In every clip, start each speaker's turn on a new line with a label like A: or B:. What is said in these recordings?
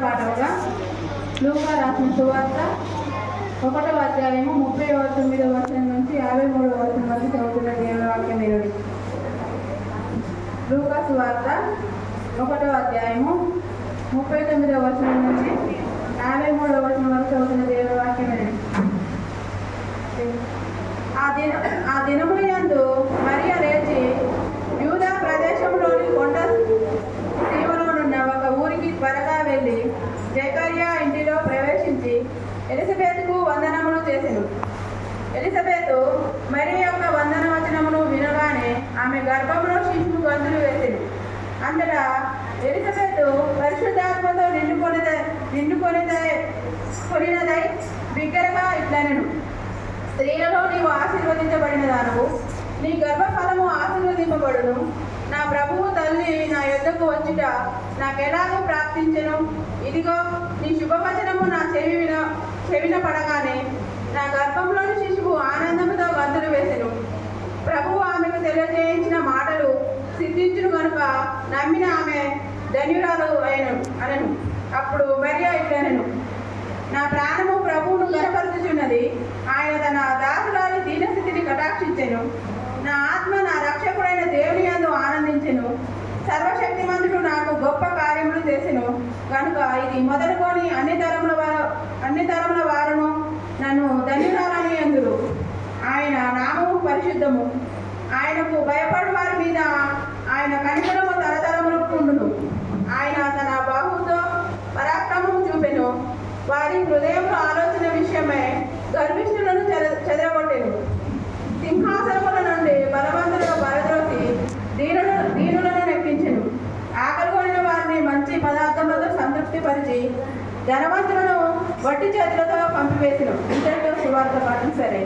A: పాఠముగా లూకా రాసిన సువార్త 1వ అధ్యాయము 39వ వచనం నుంచి 53వ వచనం వరకు చదువుతున్న దేవుని వాక్యం వినండి. లూకా సువార్త 1వ అధ్యాయము 39వ వచనం నుంచి 53వ వచనం వరకు చదువుతున్న దేవుని వాక్యం వినండి. ఆ దినముల యందు మరియ లేచి యూదా ప్రదేశంలోని కొండ సీమలోనున్న ఒక ఊరికి త్వరగా వెళ్ళి జకర్యా ఇంటిలో ప్రవేశించి ఎలిజబెతుకు వందనములు చేసెను. ఎలిజబెతు మరి యొక్క వందన వచనమును వినగానే ఆమె గర్భంలో శిశువు గంతులు వేసెను. అంతటా ఎలిజబెతు పరిశుద్ధాత్మతో నిండుకొనినదై బిగ్గరగా ఇట్లనెను, స్త్రీలలో నీవు ఆశీర్వదించబడిన దానవు, నీ గర్భఫలము ఆశీర్వదింపబడును. నా ప్రభువు తల్లి నా యొద్దకు వచ్చుట నాకెలాగూ ప్రాప్తించెను. ఇదిగో నీ శుభవచనము నా చెవిన పడగానే నా గర్భంలోని శిశువు ఆనందముతో గంతులు వేసెను. ప్రభువు ఆమెకు తెలియజేయించిన మాటలు సిద్ధించును కనుక నమ్మిన ఆమె ధన్యురాలు అనెను. అప్పుడు మరియ ఇట్లనెను, నా ప్రాణము ప్రభువును గనపరుచుచున్నది. ఆయన తన దాసురాలి దీనస్థితిని కటాక్షించెను. నా ఆత్మ నా రక్షకుడైన దేవుని యందు ఆనందించెను. సర్వశక్తిమంతుడు నాకు గొప్ప కార్యములు చేసెను కనుక ఇది మొదలుకొని అన్ని తరముల వారును నన్ను ధన్యురాలని అందురు. ఆయన నామము పరిశుద్ధము. ఆయనకు భయపడు వారి మీద ఆయన కనికరము తరతరములకు ఉండును. ఆయన తన బాహువుతో పరాక్రమము చూపెను. వారి హృదయంలో ఆలోచన విషయమై గర్విష్ఠులను చెదరగొట్టెను. సింహాసనముల నుండి బలవంతులను పరద్రోసి దీనులను నెక్కించెను. ఆకలిగొనిన వారిని మంచి పదార్థములతో సంతృప్తిపరిచి ధనవంతులను వట్టి చేతులతో పంపివేసెను. ఇంతటితో సువార్త పాఠం సరే.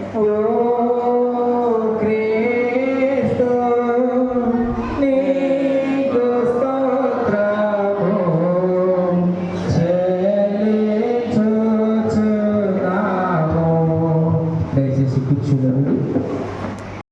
B: దయచేసి కూర్చున్నారు.